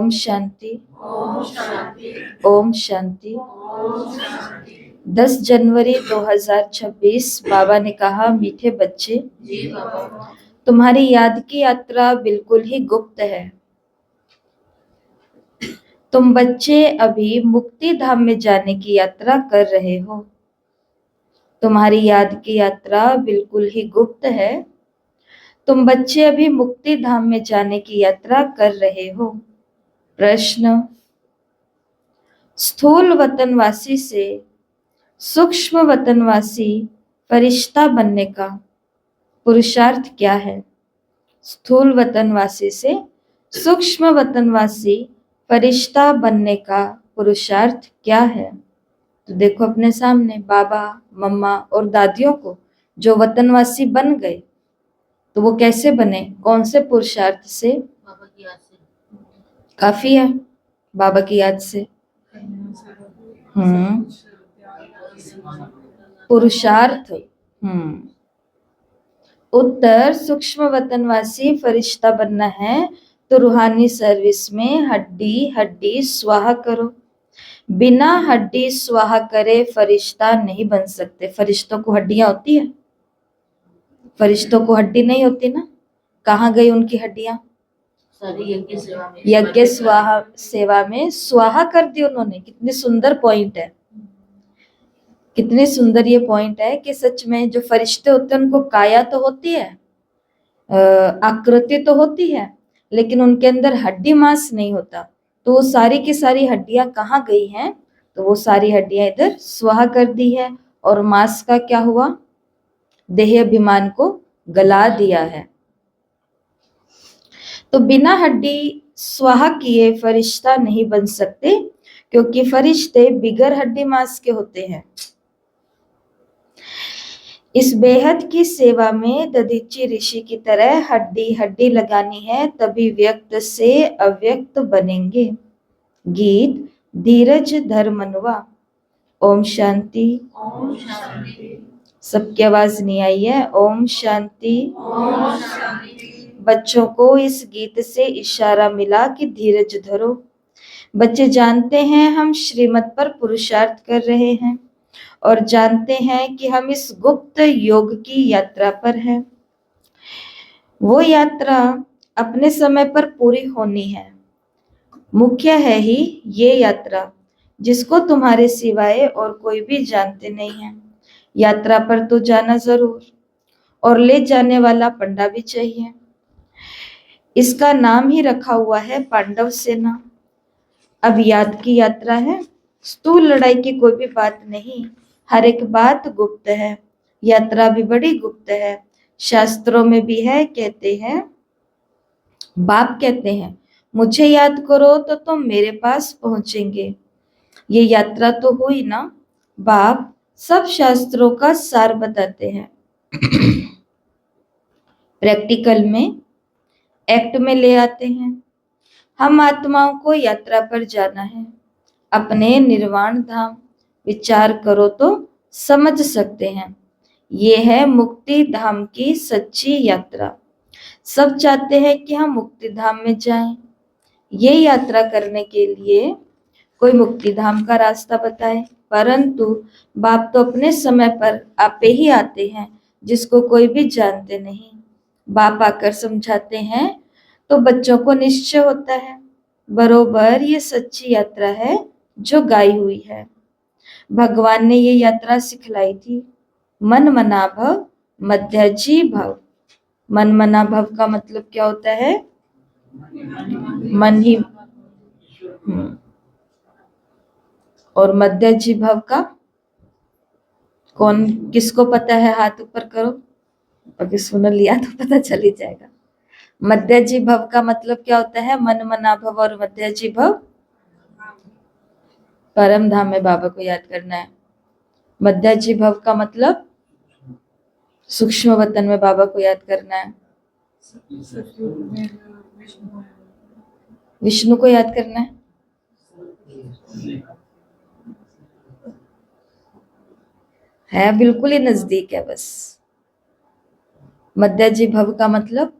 ओम शांति, ओम शांति। 10 जनवरी 2026 बाबा ने कहा, मीठे बच्चे, तुम्हारी याद की यात्रा बिल्कुल ही गुप्त है। तुम बच्चे अभी मुक्ति धाम में जाने की यात्रा कर रहे हो। तुम्हारी याद की यात्रा बिल्कुल ही गुप्त है। तुम बच्चे अभी मुक्ति धाम में जाने की यात्रा कर रहे हो। प्रश्न, स्थूल वतनवासी से सूक्ष्म वतनवासी फरिश्ता बनने का पुरुषार्थ क्या है? स्थूल वतनवासी से सूक्ष्म वतनवासी फरिश्ता बनने का पुरुषार्थ क्या है? तो देखो अपने सामने बाबा, मम्मा और दादियों को जो वतनवासी बन गए, तो वो कैसे बने? कौन से पुरुषार्थ से? बाबा की याद से। काफी है, बाबा की याद से। पुरुषार्थ। उत्तर, सूक्ष्म वतनवासी फरिश्ता बनना है तो रूहानी सर्विस में हड्डी हड्डी स्वाहा करो। बिना हड्डी स्वाहा करे फरिश्ता नहीं बन सकते। फरिश्तों को हड्डियां होती है? फरिश्तों को हड्डी नहीं होती ना? कहाँ गई उनकी हड्डियां? यज्ञ स्वाहा सेवा में स्वाहा कर दी उन्होंने। कितनी सुंदर पॉइंट है, कितनी सुंदर ये पॉइंट है कि सच में जो फरिश्ते होते हैं उनको काया तो होती है, आकृति तो होती है, लेकिन उनके अंदर हड्डी मांस नहीं होता। तो वो सारी की सारी हड्डियां कहाँ गई हैं? तो वो सारी हड्डियां इधर स्वाहा कर दी है। और मांस का क्या हुआ? देह अभिमान को गला दिया है। तो बिना हड्डी स्वाहा किए फरिश्ता नहीं बन सकते, क्योंकि फरिश्ते बिगर हड्डी मांस के होते हैं। इस बेहद की सेवा में दधीची ऋषि की तरह हड्डी हड्डी लगानी है, तभी व्यक्त से अव्यक्त बनेंगे। गीत, धीरज धर मनवा। ओम शांति। ओम शांति। सबकी आवाज नहीं आई है। ओम शांति। ओम शांति। बच्चों को इस गीत से इशारा मिला कि धीरज धरो। बच्चे जानते हैं हम श्रीमत पर पुरुषार्थ कर रहे हैं और जानते हैं कि हम इस गुप्त योग की यात्रा पर हैं। वो यात्रा अपने समय पर पूरी होनी है। मुख्य है ही ये यात्रा, जिसको तुम्हारे सिवाय और कोई भी जानते नहीं है। यात्रा पर तो जाना जरूर, और ले जाने वाला पंडा भी चाहिए। इसका नाम ही रखा हुआ है पांडव सेना। अब याद की यात्रा है, स्थूल लड़ाई की कोई भी बात नहीं। हर एक बात गुप्त है। यात्रा भी बड़ी गुप्त है। शास्त्रों में भी है, कहते हैं, बाप कहते हैं, मुझे याद करो तो तुम मेरे पास पहुंचेंगे। ये यात्रा तो हुई ना। बाप सब शास्त्रों का सार बताते हैं। प्रैक्टिकल में, एक्ट में ले आते हैं। हम आत्माओं को यात्रा पर जाना है, अपने निर्वाण धाम। विचार करो तो समझ सकते हैं। ये है मुक्ति धाम की सच्ची यात्रा। सब चाहते हैं कि हम मुक्ति धाम में जाएं। ये यात्रा करने के लिए कोई मुक्ति धाम का रास्ता बताए, परंतु बाप तो अपने समय पर आपे ही आते हैं, जिसको कोई भी जानते नहीं। बाप आकर समझाते हैं तो बच्चों को निश्चय होता है, बरोबर ये सच्ची यात्रा है जो गाई हुई है। भगवान ने ये यात्रा सिखलाई थी। मन मना भव, मध्याजी भव। मन मना भव का मतलब क्या होता है? मन ही। और मध्याजी भव का कौन, किसको पता है? हाथ ऊपर करो। अगर सुन लिया तो पता चल ही जाएगा। मध्याजी भव का मतलब क्या होता है? मन मना भव और मध्याजी भव, परम धाम में बाबा को याद करना है। मध्याजी भव का मतलब सूक्ष्म वतन में बाबा को याद करना है। विष्णु को याद करना है। बिल्कुल ही नजदीक है बस। मध्याजी भव का मतलब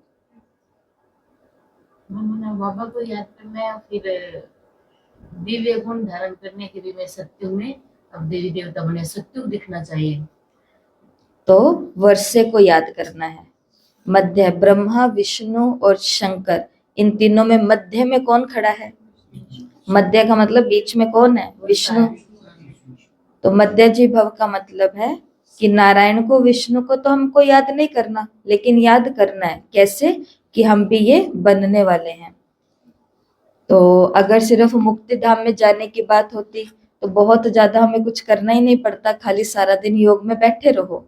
मैं बाबा को याद करना है, फिर दिव्य गुण धारण करने के लिए मैं सत्युग में, अब देवी देवता बने, सत्युग दिखना चाहिए। तो वर्षे को याद करना है। मध्य ब्रह्मा विष्णु और शंकर, इन तीनों में मध्य में कौन खड़ा है? मध्य का मतलब बीच में कौन है? विष्णु। तो मध्य जी भव का मतलब है कि नारायण को विष्णु को तो हमको याद नहीं करना, लेकिन याद करना है कैसे? कि हम भी ये बनने वाले हैं। तो अगर सिर्फ मुक्ति धाम में जाने की बात होती तो बहुत ज्यादा हमें कुछ करना ही नहीं पड़ता, खाली सारा दिन योग में बैठे रहो,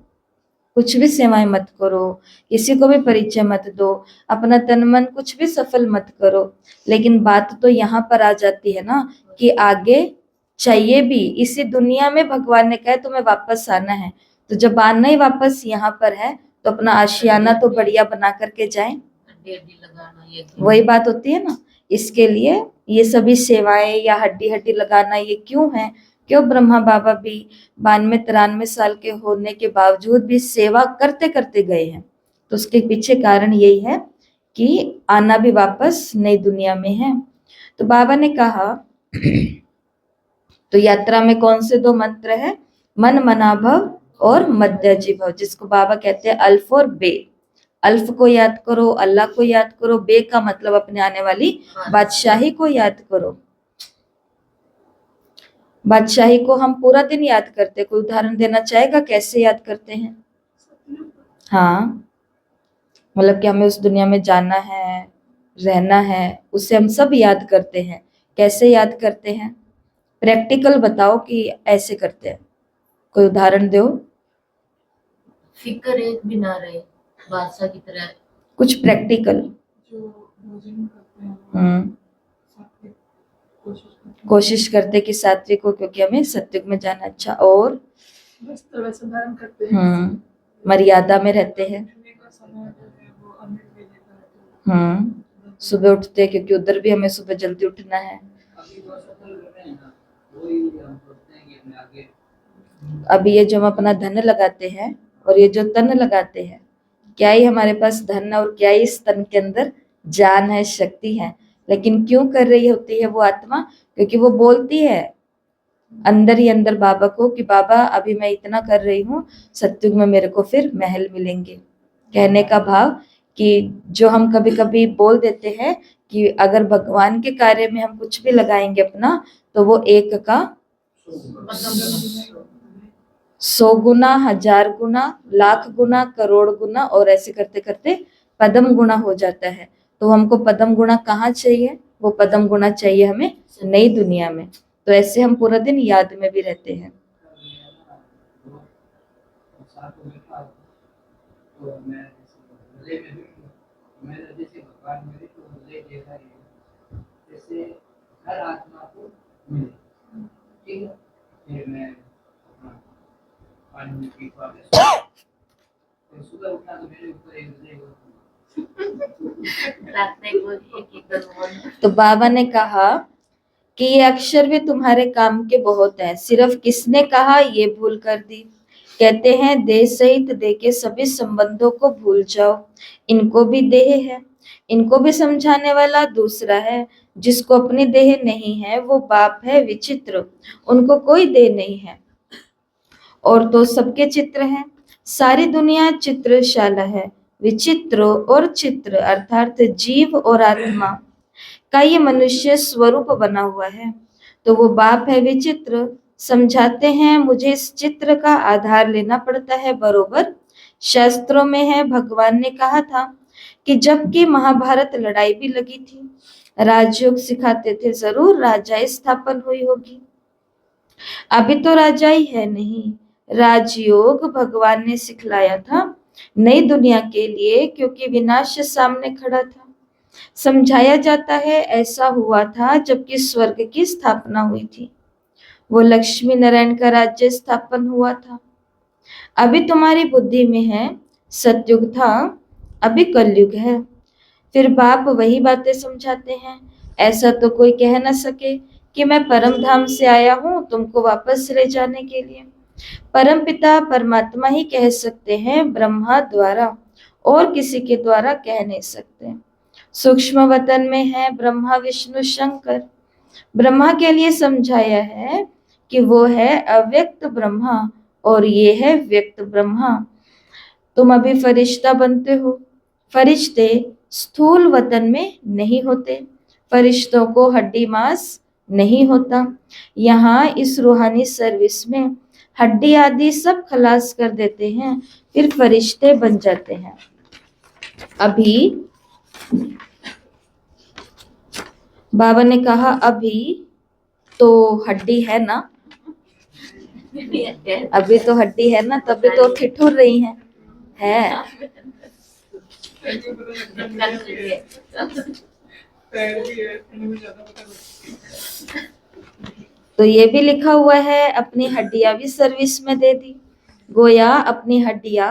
कुछ भी सेवाएं मत करो, किसी को भी परिचय मत दो, अपना तन मन कुछ भी सफल मत करो। लेकिन बात तो यहाँ पर आ जाती है ना कि आगे चाहिए भी, इसी दुनिया में भगवान ने कहा तुम्हें वापस आना है, तो जब आना ही वापस यहाँ पर है तो अपना आशियाना तो बढ़िया बना करके जाएं। हड्डी लगाना, ये वही बात होती है ना, इसके लिए ये सभी सेवाएं या हड्डी हड्डी लगाना ये क्यों है? क्यों ब्रह्मा बाबा भी 92-93 साल के होने के बावजूद भी सेवा करते करते गए हैं? तो उसके पीछे कारण यही है कि आना भी वापस नई दुनिया में है। तो बाबा ने कहा तो यात्रा में कौन से दो मंत्र है? मन मना भव और मध्य जी भव, जिसको बाबा कहते हैं अल्फ और बे। अल्फ को याद करो, अल्लाह को याद करो, बे का मतलब अपने आने वाली बादशाही को याद करो। बादशाही को हम पूरा दिन याद करते, कोई उदाहरण देना चाहेगा कैसे याद करते हैं? हाँ, मतलब कि हमें उस दुनिया में जाना है, रहना है, उसे हम सब याद करते हैं। कैसे याद करते हैं? प्रैक्टिकल बताओ कि ऐसे करते हैं, कोई उदाहरण दो। फिक्र एक भी ना रहे, बादशाह की तरह। कुछ प्रैक्टिकल। कोशिश करते कि सात्विक हो, क्योंकि हमें सत्युग में जाना। अच्छा, और वस्त्र वैसे धारण करते हैं, मर्यादा में रहते हैं। सुबह उठते हैं क्योंकि उधर भी हमें सुबह जल्दी उठना है। अभी ये जो हम अपना धन लगाते हैं और ये जो तन लगाते हैं, क्या ही हमारे पास धन और क्या ही इस तन के अंदर जान है, शक्ति है, लेकिन क्यों कर रही होती है वो आत्मा? क्योंकि वो बोलती है अंदर ही अंदर बाबा को कि बाबा अभी मैं इतना कर रही हूँ, सत्युग में मेरे को फिर महल मिलेंगे। कहने का भाव कि जो हम कभी कभी बोल देते हैं कि अगर भगवान के कार्य में हम कुछ भी लगाएंगे अपना, तो वो 1 का 100 गुना, 1000 गुना, लाख गुना, करोड़ गुना, और ऐसे करते करते पदम गुना हो जाता है। तो हमको पदम गुना कहाँ चाहिए? वो पदम गुना चाहिए हमें नई दुनिया में। तो ऐसे हम पूरा दिन याद में भी रहते हैं। तो बाबा ने कहा कि ये अक्षर भी तुम्हारे काम के बहुत हैं, सिर्फ किसने कहा ये भूल कर दी। कहते हैं देह सहित देह के सभी संबंधों को भूल जाओ, इनको भी देह है, इनको भी समझाने वाला दूसरा है। जिसको अपनी देह नहीं है वो बाप है विचित्र, उनको कोई देह नहीं है। और तो सबके चित्र हैं, सारी दुनिया चित्रशाला है। विचित्र और चित्र अर्थात जीव और आत्मा का ये मनुष्य स्वरूप बना हुआ है। तो वो बाप है विचित्र, समझाते हैं मुझे इस चित्र का आधार लेना पड़ता है बरोबर। शास्त्रों में है, भगवान ने कहा था कि जबकि महाभारत लड़ाई भी लगी थी, राजयोग सिखाते थे जरूर राजाई स्थापन हुई होगी। अभी तो राजाई है नहीं, राजयोग भगवान ने सिखलाया था नई दुनिया के लिए, क्योंकि विनाश सामने खड़ा था। समझाया जाता है ऐसा हुआ था जबकि स्वर्ग की स्थापना हुई थी, वो लक्ष्मी नारायण का राज्य स्थापन हुआ था। अभी तुम्हारी बुद्धि में है सतयुग था, अभी कलयुग है। फिर बाप वही बातें समझाते हैं। ऐसा तो कोई कह न सके कि मैं परम धाम से आया हूँ तुमको वापस ले जाने के लिए। परम पिता परमात्मा ही कह सकते हैं ब्रह्मा द्वारा, और किसी के द्वारा कह नहीं सकते। सूक्ष्म वतन में है ब्रह्मा विष्णु शंकर। ब्रह्मा के लिए समझाया है कि वो है अव्यक्त ब्रह्मा और ये है व्यक्त ब्रह्मा। तुम अभी फरिश्ता बनते हो। फरिश्ते स्थूल वतन में नहीं होते, फरिश्तों को हड्डी मांस नहीं होता। यहाँ इस रूहानी सर्विस में हड्डी आदि सब खलास कर देते हैं, फिर फरिश्ते बन जाते हैं। अभी बाबा ने कहा अभी तो हड्डी है ना, अभी तो हड्डी है ना, तभी तो ठिठुर रही हैं। है तो ये भी लिखा हुआ है अपनी हड्डियां भी सर्विस में दे दी। गोया अपनी हड्डियां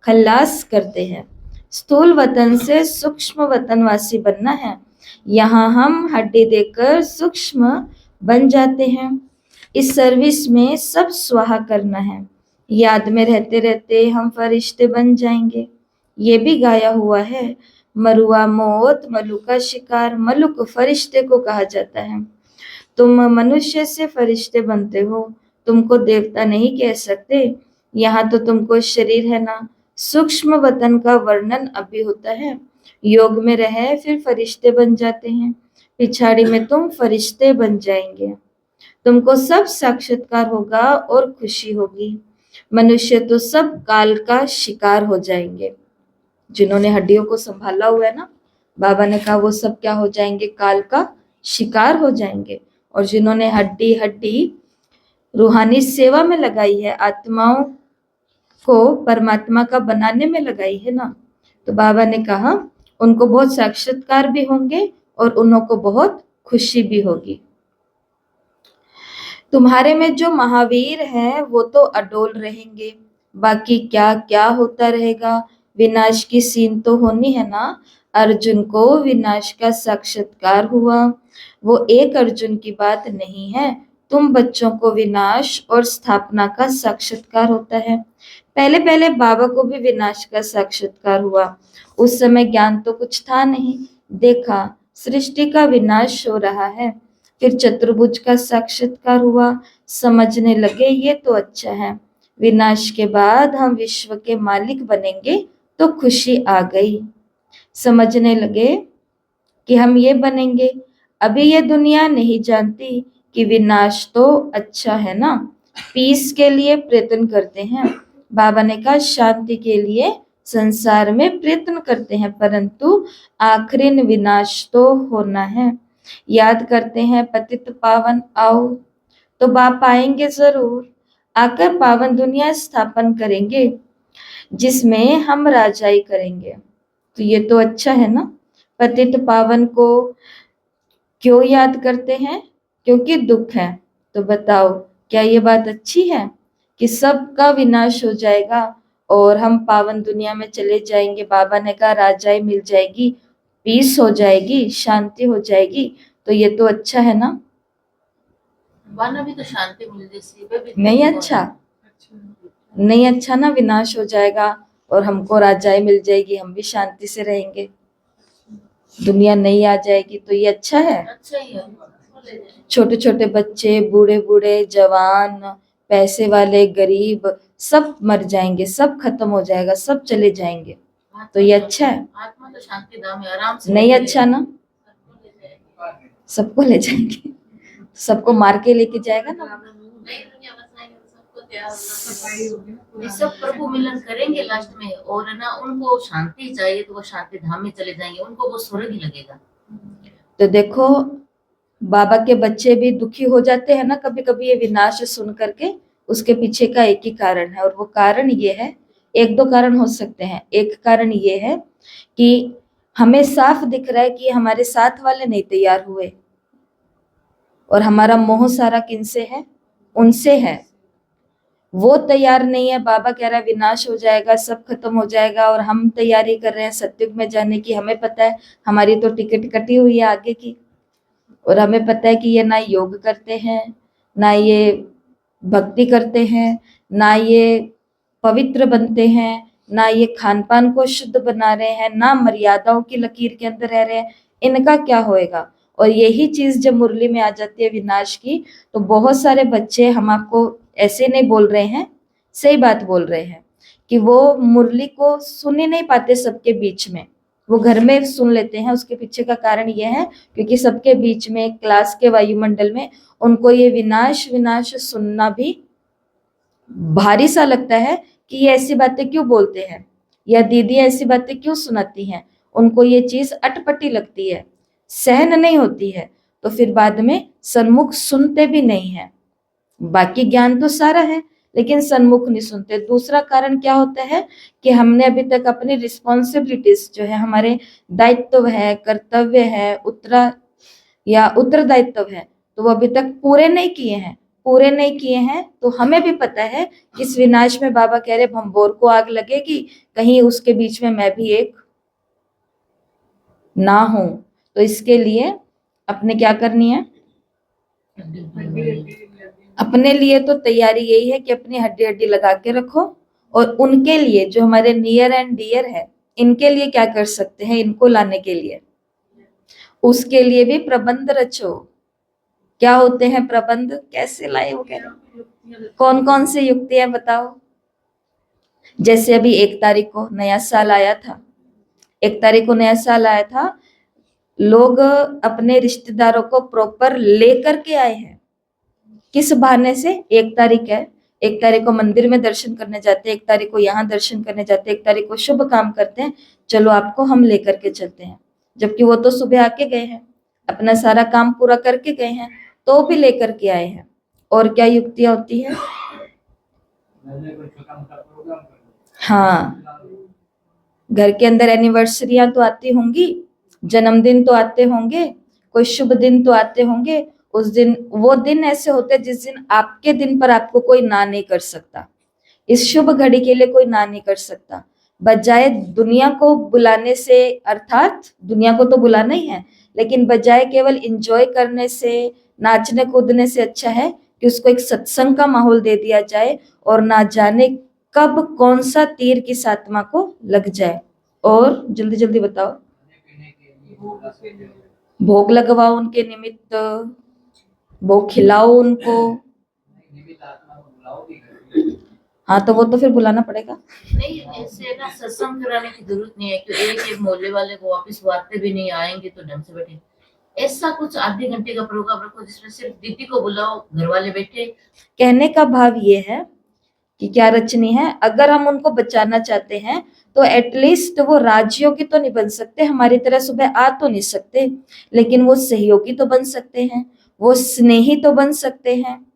खल्लास करते हैं। स्थूल वतन से सूक्ष्म वतनवासी बनना है। यहाँ हम हड्डी देकर सूक्ष्म बन जाते हैं। इस सर्विस में सब स्वाहा करना है। याद में रहते रहते हम फरिश्ते बन जाएंगे। ये भी गाया हुआ है, मरुआ मौत मलू का शिकार। मलुक फरिश्ते को कहा जाता है। तुम मनुष्य से फरिश्ते बनते हो, तुमको देवता नहीं कह सकते। यहाँ तो तुमको शरीर है ना। सूक्ष्म वतन का वर्णन अभी होता है। योग में रहे फिर फरिश्ते बन जाते हैं, पिछाड़ी में तुम फरिश्ते बन जाएंगे। तुमको सब साक्षात्कार होगा और खुशी होगी। मनुष्य तो सब काल का शिकार हो जाएंगे। जिन्होंने हड्डियों को संभाला हुआ है ना, बाबा ने कहा वो सब क्या हो जाएंगे, काल का शिकार हो जाएंगे। और जिन्होंने हड्डी हड्डी रूहानी सेवा में लगाई है, आत्माओं को परमात्मा का बनाने में लगाई है ना, तो बाबा ने कहा उनको बहुत साक्षात्कार भी होंगे और उनको बहुत खुशी भी होगी। तुम्हारे में जो महावीर हैं वो तो अडोल रहेंगे, बाकी क्या क्या होता रहेगा। विनाश की सीन तो होनी है ना। अर्जुन को विनाश का साक्षात्कार हुआ, वो एक अर्जुन की बात नहीं है। तुम बच्चों को विनाश और स्थापना का साक्षात्कार होता है। पहले पहले बाबा को भी विनाश का साक्षात्कार हुआ। उस समय ज्ञान तो कुछ था नहीं। देखा सृष्टि का विनाश हो रहा है, फिर चतुर्भुज का साक्षात्कार हुआ। समझने लगे ये तो अच्छा है, विनाश के बाद हम विश्व के मालिक बनेंगे तो खुशी आ गई। समझने लगे कि हम ये बनेंगे। अभी ये दुनिया नहीं जानती कि विनाश तो अच्छा है ना। पीस के लिए प्रयत्न करते हैं। बाबा ने कहा शांति के लिए संसार में प्रयत्न करते हैं, परंतु आखिरी विनाश तो होना है। याद करते हैं पतित पावन आओ, तो बाप आएंगे जरूर, आकर पावन दुनिया स्थापन करेंगे जिसमें हम राजाई करेंगे। तो ये तो अच्छा है ना। पतित पावन को क्यों याद करते हैं, क्योंकि दुख है। तो बताओ क्या ये बात अच्छी है कि सबका विनाश हो जाएगा और हम पावन दुनिया में चले जाएंगे। बाबा ने कहा राजाई मिल जाएगी, पीस हो जाएगी, शांति हो जाएगी, तो ये तो अच्छा है ना। वाना भी तो शांति मिल जैसी नहीं अच्छा, नहीं अच्छा ना। विनाश हो जाएगा और हमको राजाई मिल जाएगी, हम भी शांति से रहेंगे, दुनिया नहीं आ जाएगी, तो ये अच्छा है। अच्छा ही है। छोटे छोटे बच्चे, बूढ़े बूढ़े, जवान, पैसे वाले, गरीब, सब मर जाएंगे, सब खत्म हो जाएगा, सब चले जाएंगे, तो ये अच्छा है। आत्मा तो शांति धाम है, आराम से नहीं अच्छा ना, सबको ले जाएंगे, सबको मार के लेके जाएगा ना। ये सब प्रभु मिलन करेंगे लास्ट में, और ना उनको शांति चाहिए तो वो शांति धाम में चले जाएंगे, उनको वो स्वर्ग ही लगेगा। तो देखो बाबा के बच्चे भी दुखी हो जाते हैं ना कभी कभी ये विनाश सुन करके। उसके पीछे का एक ही कारण है, और वो कारण ये है, एक दो कारण हो सकते हैं। एक कारण ये है कि हमें साफ दिख रहा है कि हमारे साथ वाले नहीं तैयार हुए, और हमारा मोह सारा किनसे है, उनसे है। वो तैयार नहीं है। बाबा कह रहा है विनाश हो जाएगा, सब खत्म हो जाएगा, और हम तैयारी कर रहे हैं सत्युग में जाने की। हमें पता है हमारी तो टिकट कटी हुई है आगे की, और हमें पता है कि ये ना योग करते हैं, ना ये भक्ति करते हैं, ना ये पवित्र बनते हैं, ना ये खान पान को शुद्ध बना रहे हैं, ना मर्यादाओं की लकीर के अंदर रह रहे हैं, इनका क्या होएगा। और यही चीज जब मुरली में आ जाती है विनाश की, तो बहुत सारे बच्चे, हम आपको ऐसे नहीं बोल रहे हैं, सही बात बोल रहे हैं, कि वो मुरली को सुन ही नहीं पाते सबके बीच में, वो घर में सुन लेते हैं। उसके पीछे का कारण यह है क्योंकि सबके बीच में, क्लास के वायुमंडल में उनको ये विनाश विनाश सुनना भी भारी सा लगता है कि ये ऐसी बातें क्यों बोलते हैं, या दीदी ऐसी बातें क्यों सुनाती हैं। उनको ये चीज अटपटी लगती है, सहन नहीं होती है, तो फिर बाद में सन्मुख सुनते भी नहीं है। बाकी ज्ञान तो सारा है, लेकिन सन्मुख नहीं सुनते। दूसरा कारण क्या होता है कि हमने अभी तक अपनी रिस्पॉन्सिबिलिटीज, जो है हमारे दायित्व है, कर्तव्य है, उत्तरदायित्व है, तो वो अभी तक पूरे नहीं किए हैं। पूरे नहीं किए हैं तो हमें भी पता है कि इस विनाश में बाबा कह रहे भंबोर को आग लगेगी, कहीं उसके बीच में मैं भी एक ना हूं। तो इसके लिए अपने क्या करनी है, अपने लिए तो तैयारी यही है कि अपनी हड्डी हड्डी लगा के रखो, और उनके लिए जो हमारे नियर एंड डियर है, इनके लिए क्या कर सकते हैं, इनको लाने के लिए उसके लिए भी प्रबंध रचो। क्या होते हैं प्रबंध, कैसे लाए वो कह रहे, कौन कौन सी युक्तियां बताओ। जैसे अभी 1 तारीख को नया साल आया था, 1 तारीख को नया साल आया था, लोग अपने रिश्तेदारों को प्रॉपर लेकर के आए हैं। किस बहाने से, 1 तारीख है, 1 तारीख को मंदिर में दर्शन करने जाते हैं, 1 तारीख को यहाँ दर्शन करने जाते हैं, 1 तारीख को शुभ काम करते हैं, चलो आपको हम लेकर के चलते हैं। जबकि वो तो सुबह आके गए हैं, अपना सारा काम पूरा करके गए हैं, तो भी लेकर के आए हैं। और क्या युक्तियां होती है, हाँ, घर के अंदर एनिवर्सरियां तो आती होंगी, जन्मदिन तो आते होंगे, कोई शुभ दिन तो आते होंगे। उस दिन, वो दिन ऐसे होते हैं जिस दिन आपके दिन पर आपको कोई ना नहीं कर सकता, इस शुभ घड़ी के लिए कोई ना नहीं कर सकता। बजाय दुनिया को बुलाने से, अर्थात दुनिया को तो बुलाना ही है, लेकिन बजाय केवल एंजॉय करने से, नाचने कूदने से अच्छा है कि उसको एक सत्संग का माहौल दे दिया जाए, और ना जाने कब कौन सा तीर किस आत्मा को लग जाए। और जल्दी जल्दी बताओ, भोग लगवाओ उनके निमित्त, भोग खिलाओ उनको। हाँ, तो वो तो फिर बुलाना पड़ेगा। नहीं, ऐसे ना सत्संग कराने की जरूरत नहीं है कि एक मोहल्ले वाले को वापस वार्ते भी नहीं आएंगे तो ढंग से बैठे। ऐसा कुछ आधे घंटे का प्रोग्राम रखो जिसमें सिर्फ दीदी को बुलाओ, घर वाले बैठे। कहने का भाव ये है कि क्या रचनी है, अगर हम उनको बचाना चाहते हैं तो एटलीस्ट वो राजयोगी तो नहीं बन सकते, हमारी तरह सुबह आ तो नहीं सकते, लेकिन वो सहयोगी तो बन सकते हैं, वो स्नेही तो बन सकते हैं।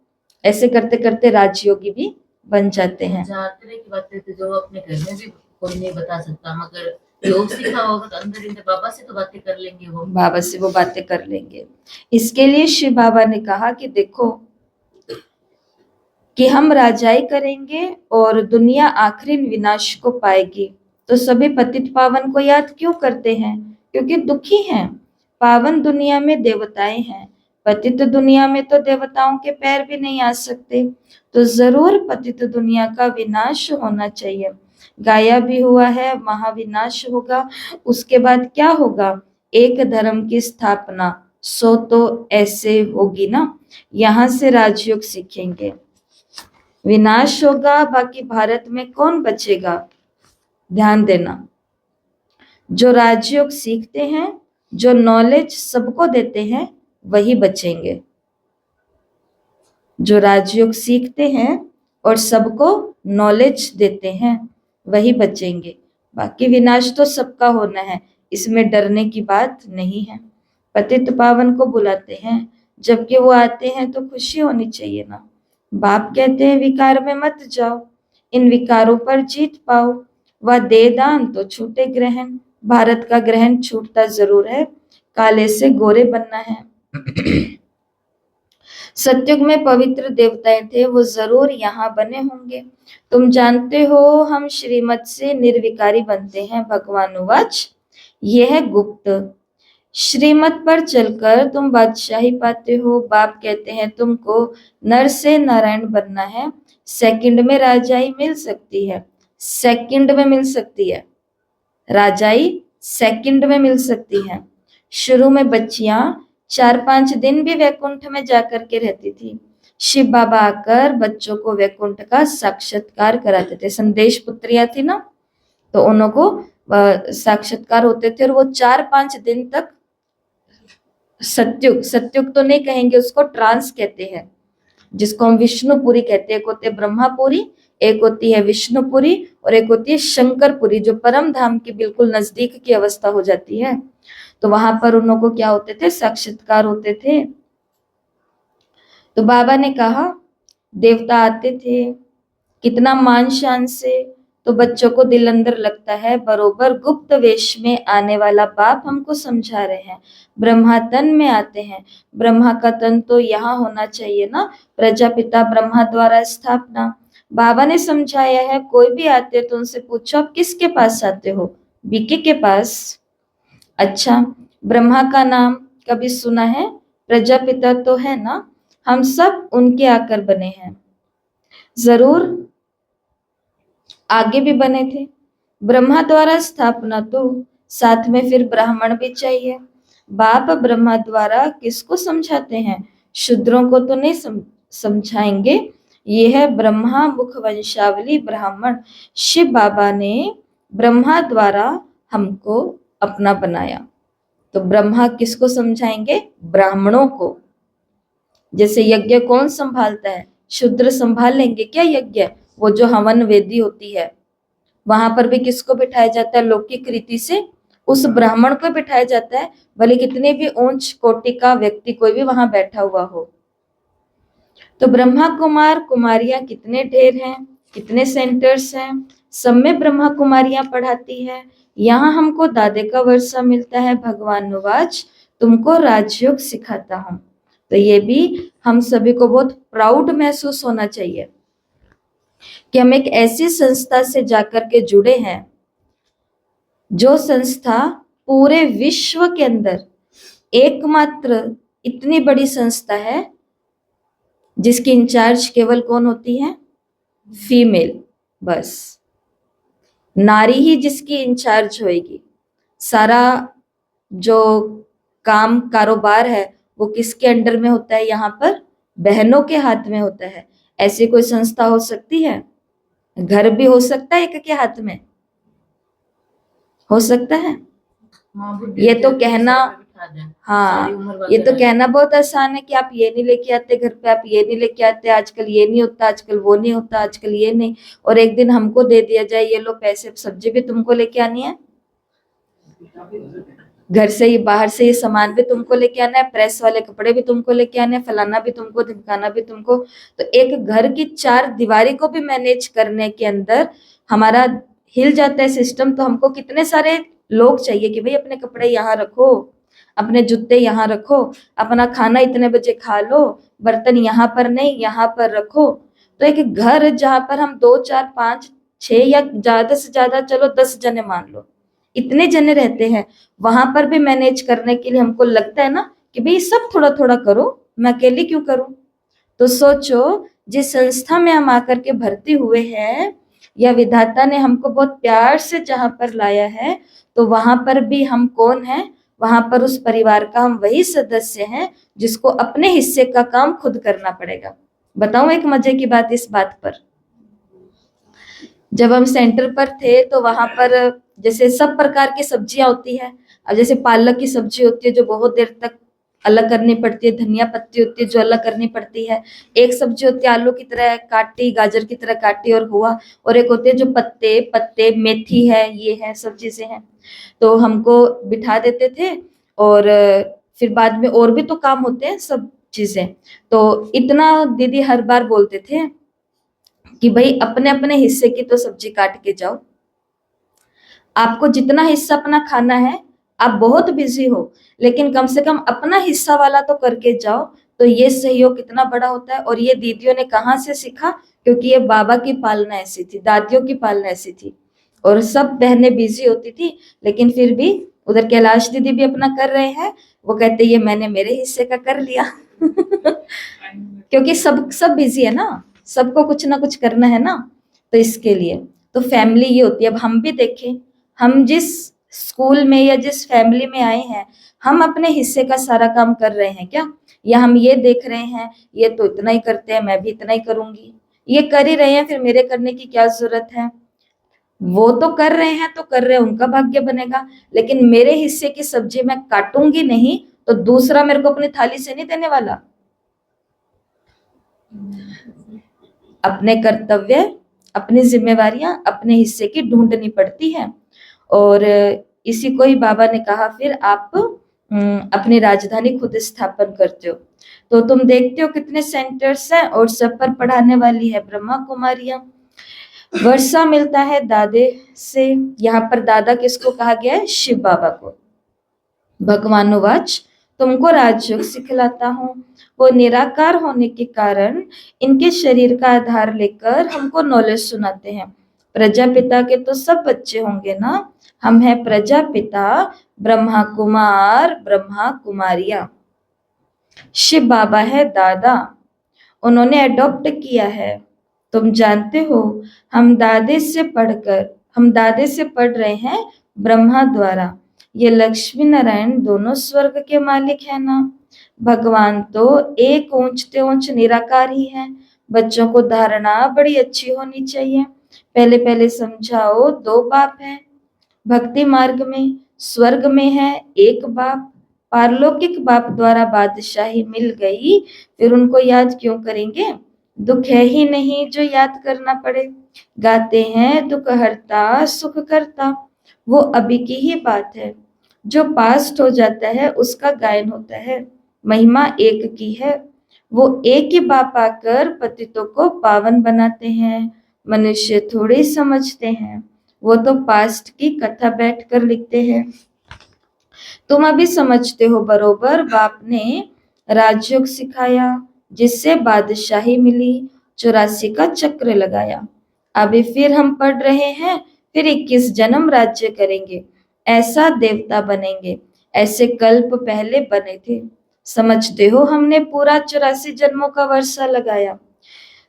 ऐसे करते करते राजयोगी भी बन जाते हैं। जहाँ तरह की बातें तो जो अपने घर में भी कोई नहीं बता सकता, मगर योग सीखा होगा तो अंदर अंदर बाबा से तो बातें कर लेंगे, वो बाबा से वो बातें कर लेंगे। इसके लिए शिव बाबा ने कहा कि देखो कि हम राजाई करेंगे और दुनिया आखिरी विनाश को पाएगी, तो सभी पतित पावन को याद क्यों करते हैं, क्योंकि दुखी हैं। पावन दुनिया में देवताएं हैं, पतित दुनिया में तो देवताओं के पैर भी नहीं आ सकते, तो जरूर पतित दुनिया का विनाश होना चाहिए। गाया भी हुआ है, महाविनाश होगा, उसके बाद क्या होगा, एक धर्म की स्थापना, सो तो ऐसे होगी ना। यहाँ से राजयोग सीखेंगे, विनाश होगा, बाकी भारत में कौन बचेगा। ध्यान देना, जो राजयोग सीखते हैं, जो नॉलेज सबको देते हैं, वही बचेंगे। जो राजयोग सीखते हैं और सबको नॉलेज देते हैं, वही बचेंगे। बाकी विनाश तो सबका होना है, इसमें डरने की बात नहीं है। पतित पावन को बुलाते हैं, जबकि वो आते हैं तो खुशी होनी चाहिए ना। बाप कहते हैं विकार में मत जाओ, इन विकारों पर जीत पाओ, वह दे दान तो छूटे ग्रहण। भारत का ग्रहण छूटता जरूर है, काले से गोरे बनना है। सतयुग में पवित्र देवताएं थे, वो जरूर यहाँ बने होंगे। तुम जानते हो हम श्रीमत से निर्विकारी बनते हैं। भगवान उवाच, यह है गुप्त। श्रीमत पर चलकर तुम बादशाही पाते हो। बाप कहते हैं तुमको नर से नारायण बनना है, सेकंड में राजाई मिल सकती है। सेकंड में मिल सकती है, राजाई सेकंड में मिल सकती है। शुरू में बच्चियां 4-5 दिन भी वैकुंठ में जाकर के रहती थी। शिव बाबा आकर बच्चों को वैकुंठ का साक्षात्कार कराते थे। संदेश पुत्रियां थी ना, तो उन्हों को साक्षात्कार होते थे और वो 4-5 दिन तक सत्युग, सत्युग तो नहीं कहेंगे उसको, ट्रांस कहते हैं, जिसको हम विष्णुपुरी कहते हैं। एक होती है ब्रह्मापुरी, एक होती है विष्णुपुरी और एक होती है शंकरपुरी, जो परम धाम के बिल्कुल नजदीक की अवस्था हो जाती है। तो वहां पर उन लोगों को क्या होते थे, साक्षात्कार होते थे। तो बाबा ने कहा देवता आते थे, कितना मान शान से, तो बच्चों को दिल अंदर लगता है बरोबर गुप्त वेश में आने वाला बाप हमको समझा रहे हैं। ब्रह्मा तन में आते हैं, ब्रह्मा का तन तो यहाँ होना चाहिए ना, प्रजापिता ब्रह्मा द्वारा स्थापना। बाबा ने समझाया है, कोई भी आते तो उनसे पूछो आप किसके पास आते हो, बीके के पास। अच्छा, ब्रह्मा का नाम कभी सुना है? प्रजापिता तो है ना, हम सब उनके आकर बने हैं, जरूर आगे भी बने थे। ब्रह्मा द्वारा स्थापना तो साथ में फिर ब्राह्मण भी चाहिए। बाप ब्रह्मा द्वारा किसको समझाते हैं? शूद्रों को तो नहीं समझाएंगे। ये है ब्रह्मा मुख वंशावली ब्राह्मण। शिव बाबा ने ब्रह्मा द्वारा हमको अपना बनाया, तो ब्रह्मा किसको समझाएंगे? ब्राह्मणों को। जैसे यज्ञ कौन संभालता है? शूद्र संभाल लेंगे क्या यज्ञ? वो जो हवन वेदी होती है, वहां पर भी किसको बिठाया जाता है? लौकिक रीति से उस ब्राह्मण को बिठाया जाता है, भले कितने भी ऊंच कोटि का व्यक्ति कोई भी वहां बैठा हुआ हो। तो ब्रह्मा कुमार कुमारियां कितने ढेर हैं, कितने सेंटर्स हैं, सब में ब्रह्मा कुमारियां पढ़ाती है। यहाँ हमको दादे का वर्षा मिलता है, भगवान नुवाज तुमको राजयोग सिखाता हूँ। तो ये भी हम सभी को बहुत प्राउड महसूस होना चाहिए कि हम एक ऐसी संस्था से जाकर के जुड़े हैं, जो संस्था पूरे विश्व के अंदर एकमात्र इतनी बड़ी संस्था है जिसकी इंचार्ज केवल कौन होती है? फीमेल। बस नारी ही जिसकी इंचार्ज होएगी। सारा जो काम कारोबार है वो किसके अंडर में होता है? यहाँ पर बहनों के हाथ में होता है। ऐसी कोई संस्था हो सकती है? घर भी हो सकता है एक के हाथ में, हो सकता है। ये तो कहना, हाँ, ये तो कहना बहुत आसान है कि आप ये नहीं लेके आते घर पे, आप ये नहीं लेके आते, आजकल ये नहीं होता, आजकल वो नहीं होता, आजकल ये नहीं, और एक दिन हमको दे दिया जाए ये लो पैसे, सब्जी भी तुमको लेके आनी है, घर से ही बाहर से ये सामान भी तुमको लेके आना है, प्रेस वाले कपड़े भी तुमको लेके आने हैं, फलाना भी तुमको, ढिमकाना भी तुमको। तो एक घर की 4 दीवारी को भी मैनेज करने के अंदर हमारा हिल जाता है सिस्टम। तो हमको कितने सारे लोग चाहिए कि भाई अपने कपड़े यहाँ रखो, अपने जूते यहाँ रखो, अपना खाना इतने बजे खा लो, बर्तन यहाँ पर नहीं यहाँ पर रखो। तो एक घर जहाँ पर हम 2, 4, 5, 6 या ज्यादा से ज्यादा चलो 10 जने मान लो, इतने जने रहते हैं, वहां पर भी मैनेज करने के लिए हमको लगता है ना कि भाई सब थोड़ा थोड़ा करो, मैं अकेली क्यों करूं। तो सोचो, जिस संस्था में हम आकर के भर्ती हुए हैं, या विधाता ने हमको बहुत प्यार से जहां पर लाया है, तो वहां पर भी हम कौन है? वहां पर उस परिवार का हम वही सदस्य हैं जिसको अपने हिस्से का काम खुद करना पड़ेगा। बताऊं एक मजे की बात इस बात पर? जब हम सेंटर पर थे तो वहां पर जैसे सब प्रकार की सब्जियां होती है। अब जैसे पालक की सब्जी होती है जो बहुत देर तक अलग करनी पड़ती है, धनिया पत्ती होती है जो अलग करनी पड़ती है, एक सब्जी होती है आलू की तरह काटी, गाजर की तरह काटी और हुआ, और एक होती है जो पत्ते पत्ते, मेथी है, ये है, सब चीजें हैं। तो हमको बिठा देते थे और फिर बाद में और भी तो काम होते हैं सब चीजें। तो इतना दीदी हर बार बोलते थे कि भाई अपने अपने हिस्से की तो सब्जी काट के जाओ, आपको जितना हिस्सा अपना खाना है, आप बहुत बिजी हो लेकिन कम से कम अपना हिस्सा वाला तो करके जाओ। तो ये सहयोग कितना बड़ा होता है। और ये दीदियों ने कहाँ से सीखा? क्योंकि ये बाबा की पालना ऐसी थी, दादियों की पालना ऐसी थी, और सब बहनें बिजी होती थी, लेकिन फिर भी उधर कैलाश दीदी भी अपना कर रहे हैं, वो कहते ये मैंने मेरे हिस्से का कर लिया क्योंकि सब बिजी है ना, सबको कुछ ना कुछ करना है ना, तो इसके लिए। तो फैमिली ये होती है। अब हम भी देखें, हम जिस स्कूल में या जिस फैमिली में आए हैं, हम अपने हिस्से का सारा काम कर रहे हैं क्या? या हम ये देख रहे हैं ये तो इतना ही करते हैं, मैं भी इतना ही करूंगी, ये कर ही रहे हैं, फिर मेरे करने की क्या जरूरत है? वो तो कर रहे हैं तो कर रहे हैं, उनका भाग्य बनेगा, लेकिन मेरे हिस्से की सब्जी मैं काटूंगी नहीं तो दूसरा मेरे को अपनी थाली से नहीं देने वाला। अपने कर्तव्य, अपनी जिम्मेवारियां, अपने हिस्से की ढूंढनी पड़ती है। और इसी को ही बाबा ने कहा फिर आप अपनी राजधानी खुद स्थापन करते हो। तो तुम देखते हो कितने सेंटर्स हैं और सब पर पढ़ाने वाली है ब्रह्मा कुमारियां। वर्षा मिलता है दादे से। यहाँ पर दादा किसको कहा गया है? शिव बाबा को। भगवानुवाच तुमको राजयोग सिखलाता हूँ। वो निराकार होने के कारण इनके शरीर का आधार लेकर हमको नॉलेज सुनाते हैं। प्रजापिता के तो सब बच्चे होंगे ना, हम हैं प्रजापिता, ब्रह्मा कुमार, ब्रह्मा कुमारियां। शिव बाबा है दादा, उन्होंने अडॉप्ट किया है। तुम जानते हो हम दादे से पढ़ रहे हैं ब्रह्मा द्वारा। ये लक्ष्मी नारायण दोनों स्वर्ग के मालिक है ना। भगवान तो एक ऊंचते ऊंच निराकार ही है। बच्चों को धारणा बड़ी अच्छी होनी चाहिए। पहले पहले समझाओ, दो बाप हैं भक्ति मार्ग में, स्वर्ग में है एक बाप। पारलौकिक बाप द्वारा बादशाही मिल गई, फिर उनको याद क्यों करेंगे? दुख है ही नहीं जो याद करना पड़े। गाते हैं दुख हरता सुख करता, वो अभी की ही बात है। जो पास्ट हो जाता है उसका गायन होता है। महिमा एक की है, वो एक ही बाप आकर पतितों को पावन बनाते हैं। मनुष्य थोड़े समझते हैं, वो तो पास्ट की कथा बैठकर लिखते हैं। तुम अभी समझते हो बरोबर, बाप ने राजयोग सिखाया जिससे बादशाही मिली, 84 का चक्र लगाया। अभी फिर हम पढ़ रहे हैं, फिर 21 जन्म राज्य करेंगे, ऐसा देवता बनेंगे, ऐसे कल्प पहले बने थे। समझते हो हमने पूरा 84 जन्मों का वर्षा लगाया।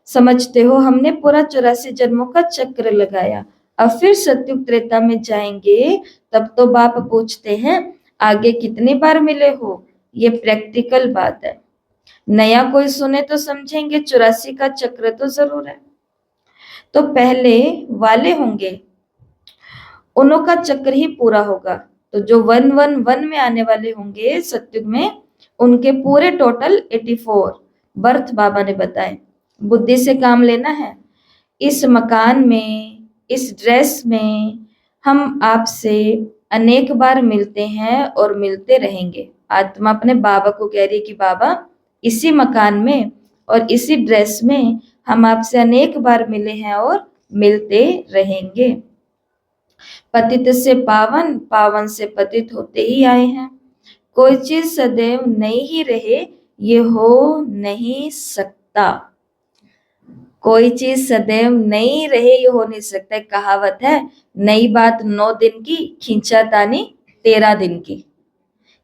समझते हो हमने पूरा 84 जन्मों का चक्र लगाया। अब फिर सतयुग त्रेता में जाएंगे, तब तो बाप पूछते हैं आगे कितनी बार मिले हो। ये प्रैक्टिकल बात है। नया कोई सुने तो समझेंगे 84 का चक्र तो जरूर है। तो पहले वाले होंगे उन्हों का चक्र ही पूरा होगा। तो जो 111 में आने वाले होंगे सतयुग में, उनके पूरे टोटल 84 बर्थ बाबा ने बताए। बुद्धि से काम लेना है। इस मकान में, इस ड्रेस में हम आपसे अनेक बार मिलते हैं और मिलते रहेंगे। आत्मा अपने बाबा को कह रही है कि बाबा इसी मकान में और इसी ड्रेस में हम आपसे अनेक बार मिले हैं और मिलते रहेंगे। पतित से पावन, पावन से पतित होते ही आए हैं। कोई चीज सदैव नई ही रहे ये हो नहीं सकता। कोई चीज सदैव नई रहे ये हो नहीं सकता। कहावत है, नई बात 9 दिन की, खींचातानी 13 दिन की।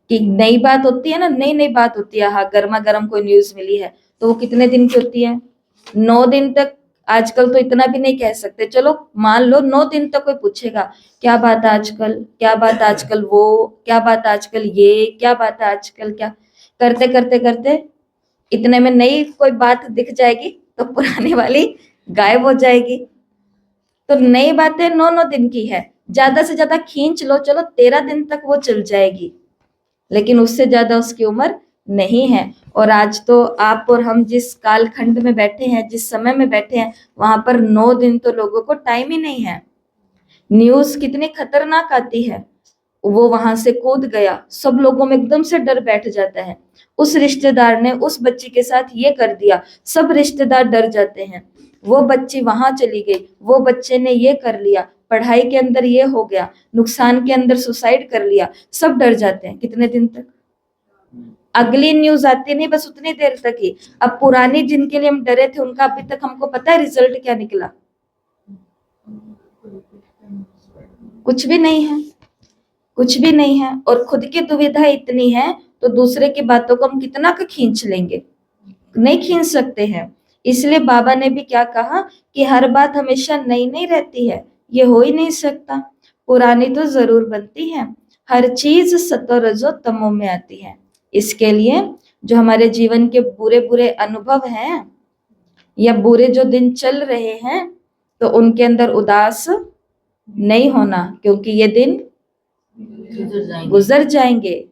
कि नई बात होती है ना, नई नई बात होती है। हाँ, गर्मा गर्म कोई न्यूज मिली है तो वो कितने दिन की होती है? 9 दिन तक। आजकल तो इतना भी नहीं कह सकते, चलो मान लो 9 दिन तक कोई पूछेगा क्या बात आजकल, क्या बात आजकल, वो क्या बात आजकल, ये क्या बात है आजकल, क्या करते करते करते इतने में नई कोई बात दिख जाएगी तो पुरानी वाली गायब हो जाएगी। तो नई बातें 9 दिन की है, ज्यादा से ज्यादा खींच लो, चलो 13 दिन तक वो चल जाएगी, लेकिन उससे ज्यादा उसकी उम्र नहीं है। और आज तो आप और हम जिस कालखंड में बैठे हैं, जिस समय में बैठे हैं, वहां पर 9 दिन तो लोगों को टाइम ही नहीं है। न्यूज कितनी खतरनाक आती है। वो वहां से कूद गया, सब लोगों में एकदम से डर बैठ जाता है। उस रिश्तेदार ने उस बच्ची के साथ ये कर दिया, सब रिश्तेदार डर जाते हैं। वो बच्ची वहां चली गई, वो बच्चे ने ये कर लिया, पढ़ाई के अंदर ये हो गया, नुकसान के अंदर सुसाइड कर लिया, सब डर जाते हैं। कितने दिन तक? अगली न्यूज आती नहीं, बस उतनी देर तक ही। अब पुरानी जिनके लिए हम डरे थे उनका अभी तक हमको पता है रिजल्ट क्या निकला? कुछ भी नहीं है, कुछ भी नहीं है। और खुद की दुविधा इतनी है तो दूसरे की बातों को हम कितना का खींच लेंगे? नहीं खींच सकते हैं। इसलिए बाबा ने भी क्या कहा कि हर बात हमेशा नई नहीं रहती है, ये हो ही नहीं सकता, पुरानी तो जरूर बनती है। हर चीज सतो रजो तमो में आती है। इसके लिए जो हमारे जीवन के बुरे बुरे अनुभव हैं या बुरे जो दिन चल रहे हैं, तो उनके अंदर उदास नहीं होना, क्योंकि ये दिन गुजर जाएंगे। गुजर जाएंगे।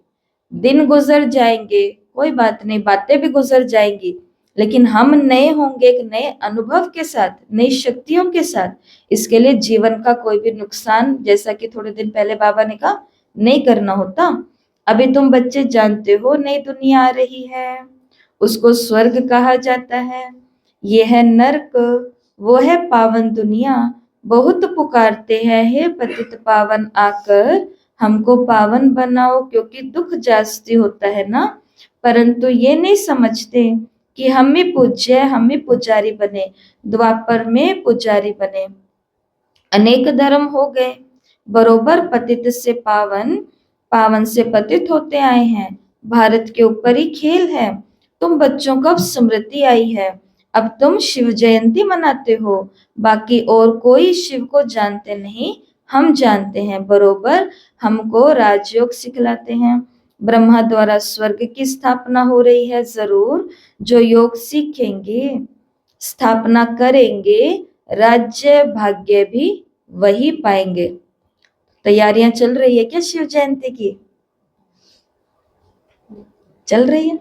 दिन गुजर जाएंगे, कोई बात नहीं, बातें भी गुजर जाएंगी, लेकिन हम नए होंगे, एक नए अनुभव के साथ, नई शक्तियों के साथ। इसके लिए जीवन का कोई भी नुकसान, जैसा कि थोड़े दिन पहले बाबा ने कहा, नहीं करना होता। अभी तुम बच्चे जानते हो नई दुनिया आ रही है, उसको स्वर्ग कहा जाता है, ये है नर्क, वो है पावन दुनिया। बहुत पुकारते हैं, हे पतित पावन आकर हमको पावन बनाओ, क्योंकि दुख जास्ती होता है ना। परंतु ये नहीं समझते कि हम ही पूज्य, हम ही पुजारी बने, द्वापर में पुजारी बने। अनेक धर्म हो गए, बरोबर पतित से पावन, पावन से पतित होते आए हैं। भारत के ऊपर ही खेल है। तुम बच्चों को अब स्मृति आई है, अब तुम शिव जयंती मनाते हो, बाकी और कोई शिव को जानते नहीं, हम जानते हैं। बरोबर हमको राजयोग सिखलाते हैं। ब्रह्मा द्वारा स्वर्ग की स्थापना हो रही है, जरूर जो योग सीखेंगे, स्थापना करेंगे, राज्य भाग्य भी वही पाएंगे। तैयारियां चल रही है क्या शिव जयंती की? चल रही है।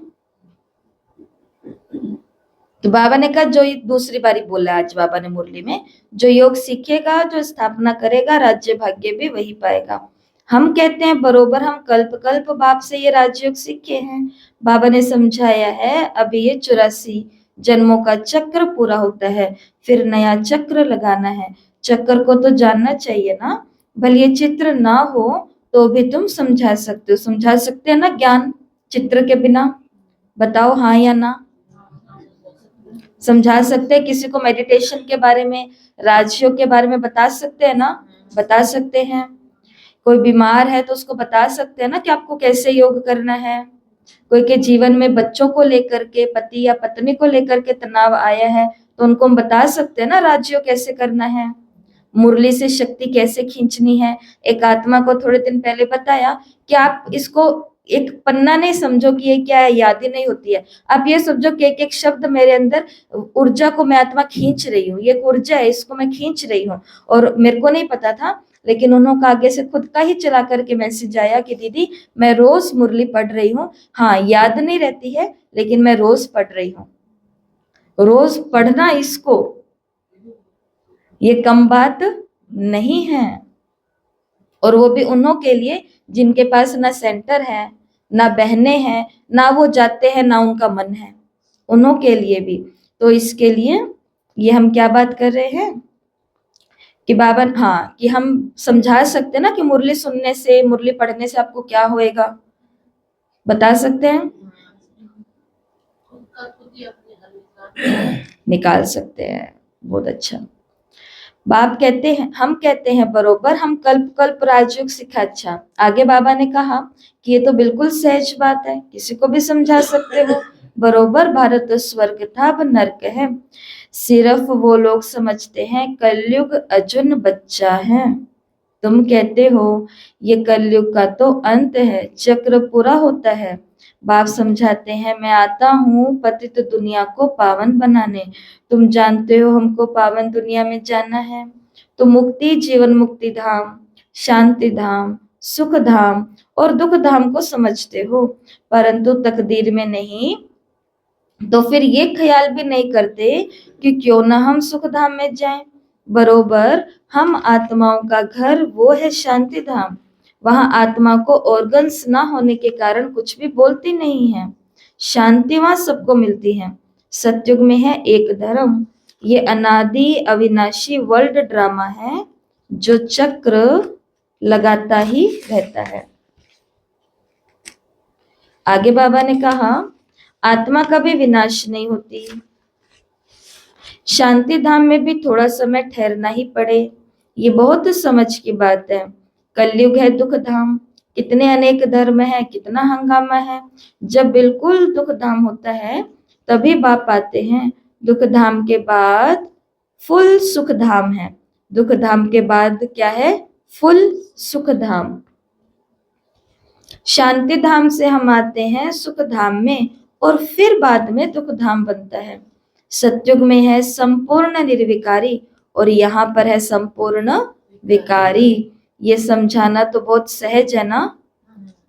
तो बाबा ने कहा, जो दूसरी बारी बोला आज बाबा ने मुरली में, जो योग सीखेगा, जो स्थापना करेगा, राज्य भाग्य भी वही पाएगा। हम कहते हैं बरोबर, हम कल्प कल्प बाप से ये राजयोग सीखे हैं। बाबा ने समझाया है, अभी ये 84 जन्मों का चक्र पूरा होता है, फिर नया चक्र लगाना है। चक्र को तो जानना चाहिए ना, भले ये चित्र ना हो तो भी तुम समझा सकते हो। समझा सकते हैं ना ज्ञान चित्र के बिना? बताओ हाँ या ना। समझा सकते हैं। किसी को मेडिटेशन के बारे में, राजयोग के बारे में बता सकते हैं ना? बता सकते हैं। कोई बीमार है तो उसको बता सकते हैं ना कि आपको कैसे योग करना है। कोई के जीवन में बच्चों को लेकर के, पति या पत्नी को लेकर के तनाव आया है, तो उनको हम बता सकते हैं ना राजयोग कैसे करना है, मुरली से शक्ति कैसे खींचनी है। एक आत्मा को थोड़े दिन पहले बताया कि आप इसको एक पन्ना नहीं समझो कि ये क्या है, याद ही नहीं होती है। आप ये समझो कि एक एक शब्द मेरे अंदर ऊर्जा को मैं आत्मा खींच रही हूँ, ये एक ऊर्जा है, इसको मैं खींच रही हूँ। और मेरे को नहीं पता था, लेकिन उन्होंने आगे से खुद का ही चला करके मैसेज आया कि दीदी मैं रोज मुरली पढ़ रही हूँ। हाँ, याद नहीं रहती है, लेकिन मैं रोज पढ़ रही हूँ। रोज पढ़ना इसको, ये कम बात नहीं है। और वो भी उन्हों के लिए जिनके पास ना सेंटर है, ना बहनें हैं, ना वो जाते हैं, ना उनका मन है, उन्हों के लिए भी। तो इसके लिए ये हम क्या बात कर रहे हैं कि बाबा, हाँ, कि हम समझा सकते हैं ना कि मुरली सुनने से, मुरली पढ़ने से आपको क्या होएगा, बता सकते हैं, निकाल सकते हैं। बहुत अच्छा। बाप कहते हैं, हम कहते हैं बरोबर, हम कल्प कल्प राजयोग सिखा। अच्छा, आगे बाबा ने कहा कि ये तो बिल्कुल सहज बात है, किसी को भी समझा सकते हो। बरोबर, भारत स्वर्ग था, अब नर्क है। सिर्फ वो लोग समझते हैं कलयुग अजुन बच्चा है। तुम कहते हो ये कलयुग का तो अंत है, चक्र पूरा होता है। बाप समझाते हैं, मैं आता हूँ पतित दुनिया को पावन बनाने। तुम जानते हो हमको पावन दुनिया में जाना है, तो मुक्ति, जीवन मुक्ति धाम, शांति धाम, सुख धाम और दुख धाम को समझते हो, परंतु तकदीर में नहीं। तो फिर ये ख्याल भी नहीं करते कि क्यों ना हम सुख धाम में जाएं। बरोबर, हम आत्माओं का घर वो है शांति धाम। वहां आत्मा को ऑर्गन्स ना होने के कारण कुछ भी बोलती नहीं है। शांति वहां सबको मिलती है। सतयुग में है एक धर्म। ये अनादि अविनाशी वर्ल्ड ड्रामा है, जो चक्र लगाता ही रहता है। आगे बाबा ने कहा, आत्मा कभी विनाश नहीं होती। शांति धाम में भी थोड़ा समय ठहरना ही पड़े, ये बहुत समझ की बात है। कलयुग है दुख धाम, कितने अनेक धर्म है, कितना हंगामा है। जब बिल्कुल दुख धाम होता है तभी बाप आते हैं, दुख धाम के बाद फुल सुख धाम है। दुख धाम के बाद क्या है? फुल सुख धाम। शांति धाम से हम आते हैं सुख धाम में और फिर बाद में दुख धाम बनता है। सतयुग में है संपूर्ण निर्विकारी और यहाँ पर है संपूर्ण विकारी। ये समझाना तो बहुत सहज है ना,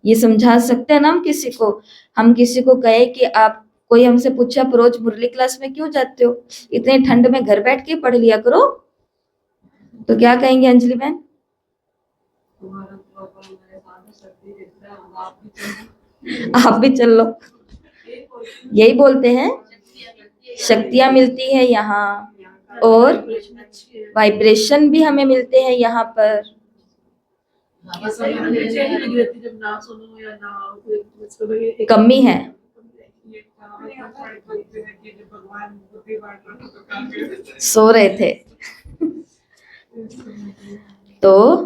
ये समझा सकते हैं ना हम किसी को। हम किसी को कहे कि आप, कोई हमसे पूछा आप रोज मुरली क्लास में क्यों जाते हो, इतने ठंड में घर बैठ के पढ़ लिया करो, तो क्या कहेंगे अंजलि बहन? आप भी चल लो, यही बोलते हैं। शक्तियां मिलती है यहाँ और वाइब्रेशन भी हमें मिलते हैं यहाँ पर। जब ना सुनो या ना कमी है। सो रहे थे तो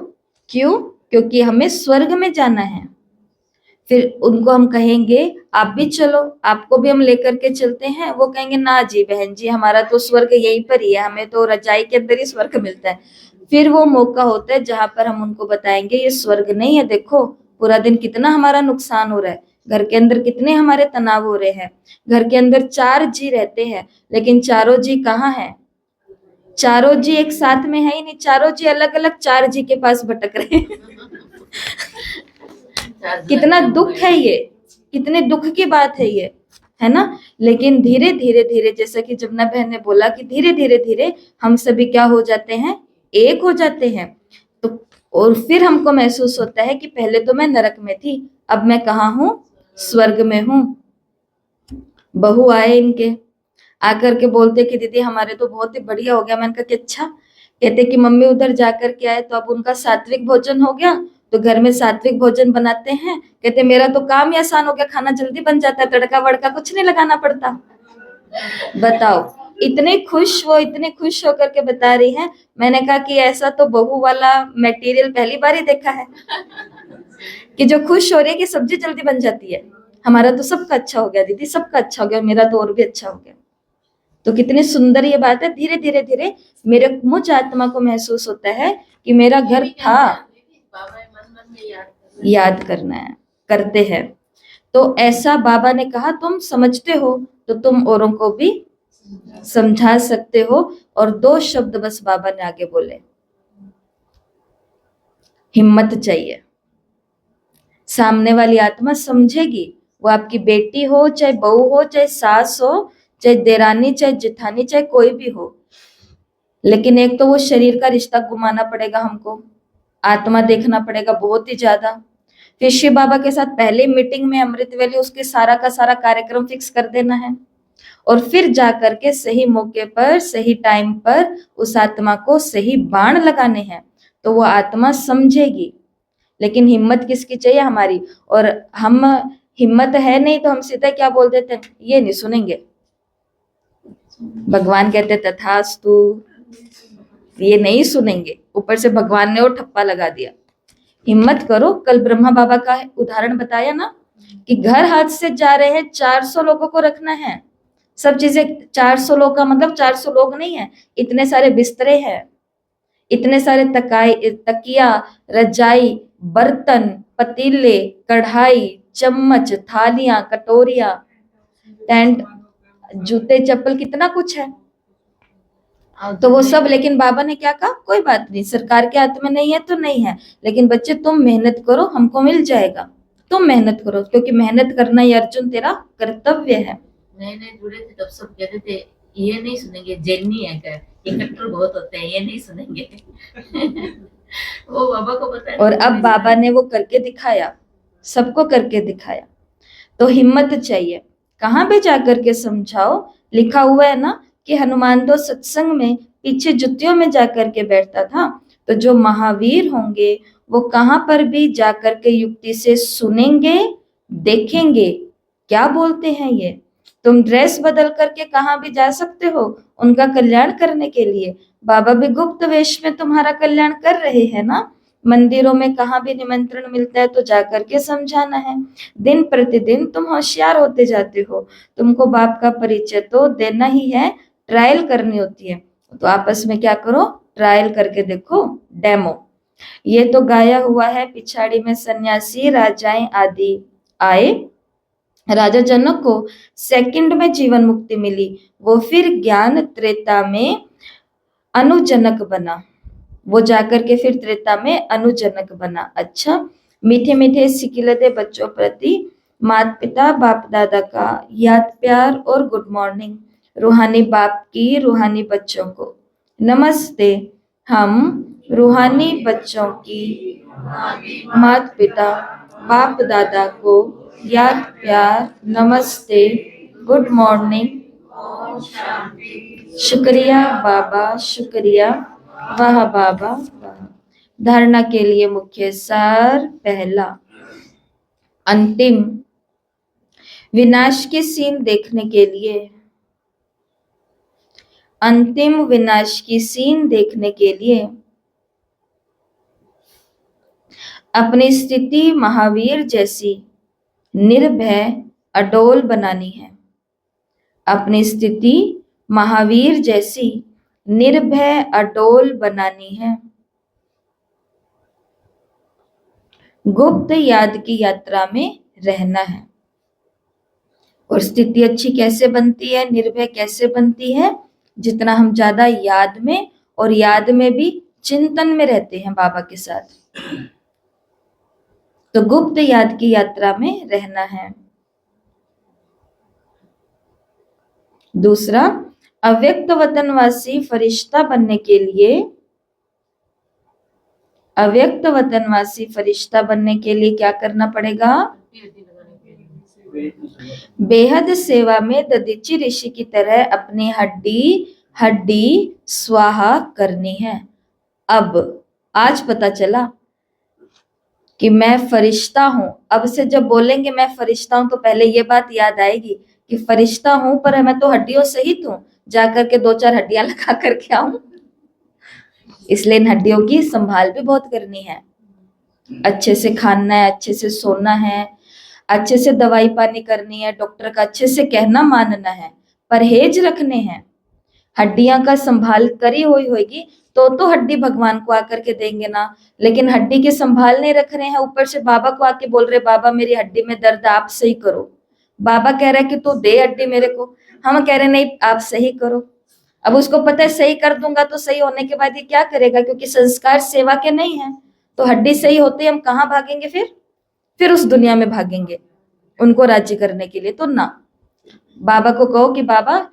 क्यों? क्योंकि हमें स्वर्ग में जाना है। फिर उनको हम कहेंगे आप भी चलो, आपको भी हम लेकर के चलते हैं। वो कहेंगे ना जी बहन जी, हमारा तो स्वर्ग यहीं पर ही है, हमें तो रजाई के अंदर ही स्वर्ग मिलता है। फिर वो मौका होता है जहां पर हम उनको बताएंगे ये स्वर्ग नहीं है, देखो पूरा दिन कितना हमारा नुकसान हो रहा है, घर के अंदर कितने हमारे तनाव हो रहे हैं। घर के अंदर 4 जी रहते हैं, लेकिन चारों जी कहाँ है? चारों जी एक साथ में है ही नहीं, चारों जी अलग अलग 4 जी के पास भटक रहे हैं। कितना दुख है ये, कितने दुख की बात है ये, है ना। लेकिन धीरे धीरे धीरे, जैसा कि जमुना बहन ने बोला कि धीरे धीरे धीरे हम सभी क्या हो जाते हैं? एक हो जाते हैं। तो और फिर हमको महसूस होता है कि पहले तो मैं नरक में थी, अब मैं कहाँ हूँ? स्वर्ग में हूँ। बहू आए इनके, आकर के बोलते कि दीदी हमारे तो बहुत ही बढ़िया हो गया। मैंने कहा कि अच्छा। कहते कि मम्मी उधर जाकर के आए तो अब उनका सात्विक भोजन हो गया, तो घर में सात्विक भोजन बनाते हैं। कहते मेरा तो काम ही आसान हो गया, खाना जल्दी बन जाता है, तड़का वड़का कुछ नहीं लगाना पड़ता। बताओ, इतने खुश, वो इतने खुश होकर के बता रही है। मैंने कहा कि ऐसा तो बहू वाला मटेरियल पहली बार ही देखा है कि जो खुश हो रही है कि सब्जी जल्दी बन जाती है। हमारा तो सबका अच्छा हो गया दीदी, सबका अच्छा हो गया, मेरा तो और भी अच्छा हो गया। तो कितनी सुंदर ये बात है। धीरे धीरे धीरे मेरे मुझ आत्मा को महसूस होता है कि मेरा घर था, याद करना है, करते हैं। तो ऐसा बाबा ने कहा तुम समझते हो तो तुम औरों को भी समझा सकते हो। और 2 शब्द बस बाबा ने आगे बोले, हिम्मत चाहिए। सामने वाली आत्मा समझेगी, वो आपकी बेटी हो, चाहे बहू हो, चाहे सास हो, चाहे देरानी, चाहे जिठानी, चाहे कोई भी हो। लेकिन एक तो वो शरीर का रिश्ता घुमाना पड़ेगा हमको, आत्मा देखना पड़ेगा बहुत ही ज्यादा। फिर शिव बाबा के साथ पहले मीटिंग में अमृत वेले उसके सारा का सारा कार्यक्रम फिक्स कर देना है, और फिर जा करके सही मौके पर सही टाइम पर उस आत्मा को सही बाण लगाने हैं, तो वो आत्मा समझेगी। लेकिन हिम्मत किसकी चाहिए? हमारी। और हम, हिम्मत है नहीं तो हम सीधा क्या बोल देते हैं? ये नहीं सुनेंगे। भगवान कहते तथास्तु, ये नहीं सुनेंगे। ऊपर से भगवान ने वो ठप्पा लगा दिया। हिम्मत करो। कल ब्रह्मा बाबा का उदाहरण बताया ना कि घर हाथ से जा रहे हैं, 400 लोगों को रखना है, सब चीजें। 400 लोग का मतलब 400 लोग नहीं है, इतने सारे बिस्तरे हैं, इतने सारे तकिया, रजाई, बर्तन, पतीले, कढ़ाई, चम्मच, थालियां, कटोरियां, टेंट, जूते, चप्पल, कितना कुछ है। तो वो सब, लेकिन बाबा ने क्या कहा? कोई बात नहीं, सरकार के हाथ में नहीं है तो नहीं है, लेकिन बच्चे तुम मेहनत करो, हमको मिल जाएगा। तुम मेहनत करो, क्योंकि मेहनत करना ही अर्जुन तेरा कर्तव्य है। नए नए जुड़े थे तब सब कहते थे ये नहीं सुनेंगे, जेनी है क्या, ये कट्टर बहुत होते हैं, ये नहीं सुनेंगे। वो बाबा को पता है। और अब बाबा ने वो करके दिखाया, सबको करके दिखाया। तो हिम्मत चाहिए। कहाँ पे जाकर के समझाओ? लिखा हुआ है ना कि हनुमान तो सत्संग में पीछे जुतियों में जाकर के बैठता था। तो जो महावीर होंगे वो कहाँ पर भी जाकर के युक्ति से सुनेंगे, देखेंगे क्या बोलते हैं ये। तुम ड्रेस बदल करके कहाँ भी जा सकते हो उनका कल्याण करने के लिए। बाबा भी गुप्त वेश में तुम्हारा कल्याण कर रहे हैं ना। मंदिरों में कहाँ भी निमंत्रण मिलता है तो जाकर के समझाना है। दिन प्रतिदिन तुम होशियार होते जाते हो, तुमको बाप का परिचय तो देना ही है, ट्रायल करनी होती है, तो आपस में क्या करो, ट्रायल करके देखो, डेमो। ये तो गाया हुआ है, पिछाड़ी में सन्यासी राजाएं आदि आए, राजा जनक को सेकंड में जीवन मुक्ति मिली, वो फिर ज्ञान त्रेता में अनुजनक बना, वो जाकर के फिर त्रेता में अनुजनक बना। अच्छा, मीठे मीठे सिकिलते बच्चों प्रति माता पिता बाप दादा का याद प्यार और गुड मॉर्निंग। रूहानी बाप की रूहानी बच्चों को नमस्ते। हम रूहानी बच्चों की माता पिता बाप दादा को याद प्यार, नमस्ते, गुड मॉर्निंग, शुक्रिया बाबा, शुक्रिया, वाह बाबा वाह। धारणा के लिए मुख्य सार, पहला, अंतिम विनाश की सीन देखने के लिए, अंतिम विनाश की सीन देखने के लिए अपनी स्थिति महावीर जैसी निर्भय अडोल बनानी है। अपनी स्थिति महावीर जैसी निर्भय अडोल बनानी है। गुप्त याद की यात्रा में रहना है। और स्थिति अच्छी कैसे बनती है, निर्भय कैसे बनती है? जितना हम ज्यादा याद में, और याद में भी चिंतन में रहते हैं बाबा के साथ, तो गुप्त याद की यात्रा में रहना है। दूसरा, अव्यक्त वतनवासी फरिश्ता बनने के लिए, अव्यक्त वतनवासी फरिश्ता बनने के लिए क्या करना पड़ेगा? बेहद सेवा में दधीचि ऋषि की तरह अपनी हड्डी हड्डी स्वाहा करनी है। अब आज पता चला कि मैं फरिश्ता हूं। अब से जब बोलेंगे मैं फरिश्ता हूं, तो पहले ये बात याद आएगी कि फरिश्ता हूं, पर मैं तो हड्डियों सहित हूं, जाकर के 2-4 हड्डियां लगा करके आऊं। इसलिए इन हड्डियों की संभाल भी बहुत करनी है। अच्छे से खाना है, अच्छे से सोना है, अच्छे से दवाई पानी करनी है, डॉक्टर का अच्छे से कहना मानना है, परहेज रखने हैं। हड्डियां का संभाल करी हुई होगी तो हड्डी भगवान को आकर के देंगे ना, लेकिन हड्डी के संभाल नहीं रख रहे हैं, ऊपर से बाबा को आके बोल रहे बाबा मेरी हड्डी में दर्द, आप सही करो। बाबा कह रहा है कि तू दे हड्डी मेरे को, हम कह रहे नहीं आप सही करो। अब उसको पता है सही कर दूंगा तो सही होने के बाद ये क्या करेगा, क्योंकि संस्कार सेवा के नहीं है, तो हड्डी सही होते हम कहाँ भागेंगे? फिर उस दुनिया में भागेंगे उनको राजी करने के लिए। तो ना, बाबा को कहो कि बाबा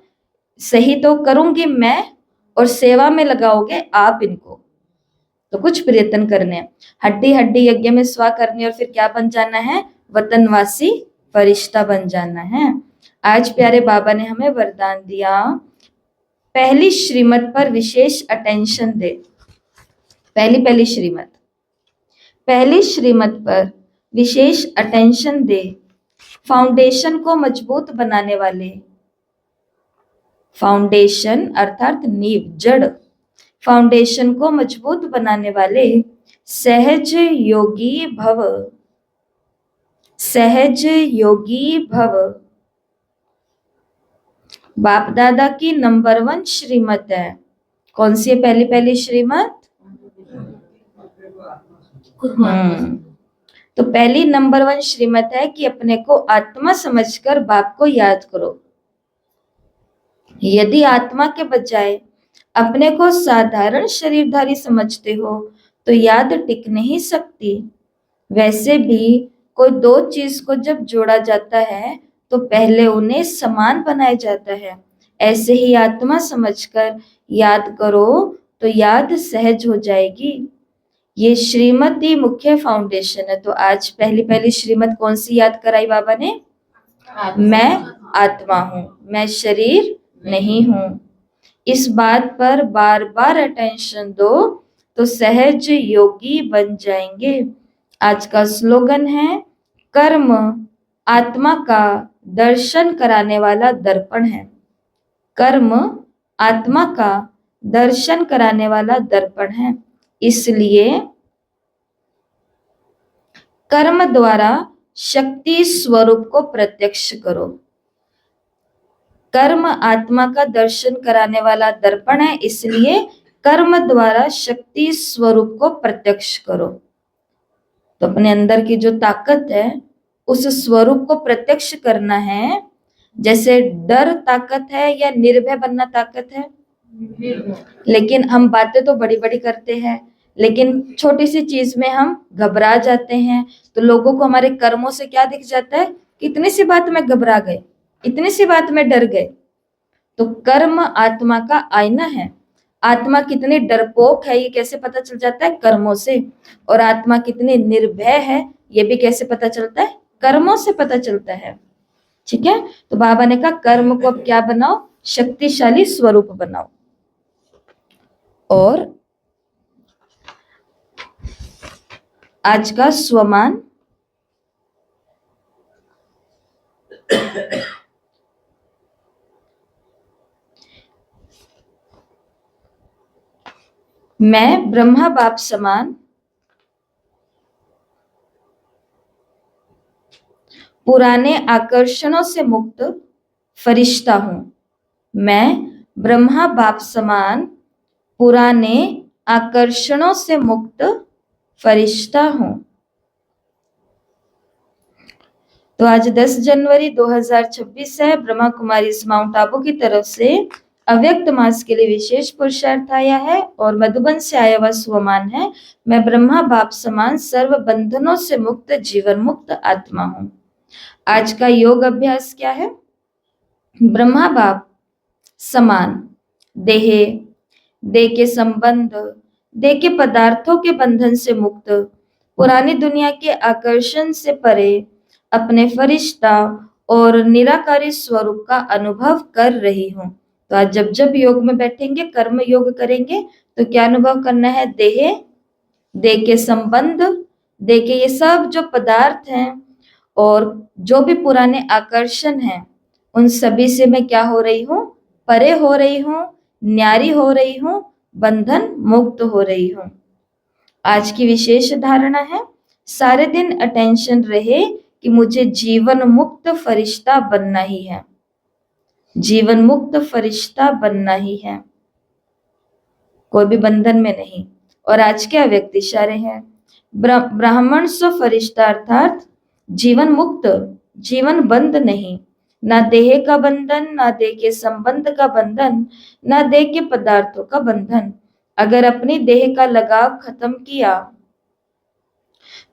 सही तो करूंगी मैं, और सेवा में लगाओगे आप इनको, तो कुछ प्रयत्न करने हैं। हड्डी हड्डी यज्ञ में स्वा करनी, और फिर क्या बन जाना है? वतनवासी फरिश्ता बन जाना है। आज प्यारे बाबा ने हमें वरदान दिया, पहली श्रीमत पर विशेष अटेंशन दे। पहली श्रीमत पर विशेष अटेंशन दे। फाउंडेशन को मजबूत बनाने वाले, फाउंडेशन अर्थात नींव, जड़, फाउंडेशन को मजबूत बनाने वाले सहज योगी भव, सहज योगी भव। बाप दादा की नंबर 1 श्रीमत है। कौन सी है पहली श्रीमत? तो पहली नंबर 1 श्रीमत है कि अपने को आत्मा समझकर बाप को याद करो। यदि आत्मा के बजाय अपने को साधारण शरीरधारी समझते हो तो याद टिक नहीं सकती। वैसे भी कोई 2 चीज को जब जोड़ा जाता है तो पहले उन्हें समान बनाया जाता है। ऐसे ही आत्मा समझकर याद करो तो याद सहज हो जाएगी। ये श्रीमत ही मुख्य फाउंडेशन है। तो आज पहली श्रीमत कौन सी याद कराई बाबा ने? मैं आत्मा हूँ, मैं शरीर नहीं हूँ। इस बात पर बार बार अटेंशन दो तो सहज योगी बन जाएंगे। आज का स्लोगन है, कर्म आत्मा का दर्शन कराने वाला दर्पण है। कर्म आत्मा का दर्शन कराने वाला दर्पण है। इसलिए कर्म द्वारा शक्ति स्वरूप को प्रत्यक्ष करो। कर्म आत्मा का दर्शन कराने वाला दर्पण है, इसलिए कर्म द्वारा शक्ति स्वरूप को प्रत्यक्ष करो। तो अपने अंदर की जो ताकत है उस स्वरूप को प्रत्यक्ष करना है। जैसे डर ताकत है या निर्भय बनना ताकत है? लेकिन हम बातें तो बड़ी बड़ी करते हैं, लेकिन छोटी सी चीज में हम घबरा जाते हैं। तो लोगों को हमारे कर्मों से क्या दिख जाता है कि इतनी सी बात में घबरा गए, इतनी सी बात में डर गए। तो कर्म आत्मा का आईना है। आत्मा कितनी डरपोक है ये कैसे पता चल जाता है? कर्मों से। और आत्मा कितनी निर्भय है ये भी कैसे पता चलता है? कर्मों से पता चलता है। ठीक है, तो बाबा ने कहा कर्म को अब क्या बनाओ? शक्तिशाली स्वरूप बनाओ। और आज का स्वमान, मैं ब्रह्मा बाप समान पुराने आकर्षणों से मुक्त फरिश्ता हूं। मैं ब्रह्मा बाप समान पुराने आकर्षणों से मुक्त फरिश्ता हूं। तो आज 10 जनवरी 2026 है। ब्रह्मा कुमारी माउंट आबू की तरफ से अव्यक्त मास के लिए विशेष पुरुषार्थ आया है और मधुबन से आया हुआ स्वमान है, मैं ब्रह्मा बाप समान सर्व बंधनों से मुक्त जीवन मुक्त आत्मा हूं। आज का योग अभ्यास क्या है? ब्रह्मा बाप समान देह के संबंध, देह के पदार्थों के बंधन से मुक्त, पुरानी दुनिया के आकर्षण से परे अपने फरिश्ता और निराकारी स्वरूप का अनुभव कर रही हूं। तो आज जब जब योग में बैठेंगे, कर्म योग करेंगे, तो क्या अनुभव करना है? देह के संबंध, देह के ये सब जो पदार्थ हैं और जो भी पुराने आकर्षण हैं, उन सभी से मैं क्या हो रही हूँ? परे हो रही हूँ, न्यारी हो रही हूँ, बंधन मुक्त हो रही हूँ। आज की विशेष धारणा है, सारे दिन अटेंशन रहे कि मुझे जीवन मुक्त फरिश्ता बनना ही है, जीवन मुक्त फरिश्ता बनना ही है, कोई भी बंधन में नहीं। और आज के अव्यक्त इशारे हैं, ब्राह्मण स्व फरिश्ता अर्थात जीवन मुक्त, जीवन बंद नहीं, ना देह का बंधन, ना देह के संबंध का बंधन, ना देह के पदार्थों का बंधन। अगर अपनी देह का लगाव खत्म किया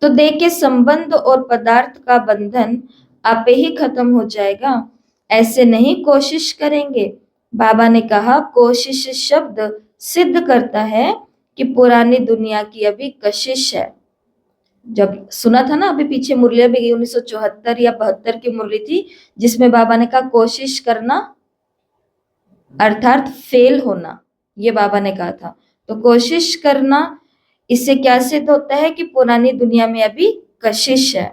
तो देह के संबंध और पदार्थ का बंधन आपे ही खत्म हो जाएगा। ऐसे नहीं कोशिश करेंगे। बाबा ने कहा कोशिश शब्द सिद्ध करता है कि पुरानी दुनिया की अभी कशिश है। जब सुना था ना, अभी पीछे मुरलिया भी गई 1974 या 72 की मुरली थी, जिसमें बाबा ने कहा कोशिश करना अर्थात फेल होना, ये बाबा ने कहा था। तो कोशिश करना, इससे क्या सिद्ध होता है कि पुरानी दुनिया में अभी कशिश है।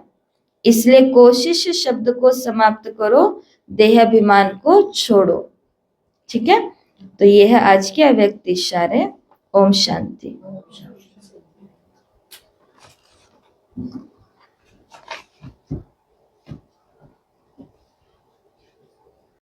इसलिए कोशिश शब्द को समाप्त करो, देहाभिमान को छोड़ो। ठीक है, तो ये है आज के अव्यक्त इशारे। ओम शांति।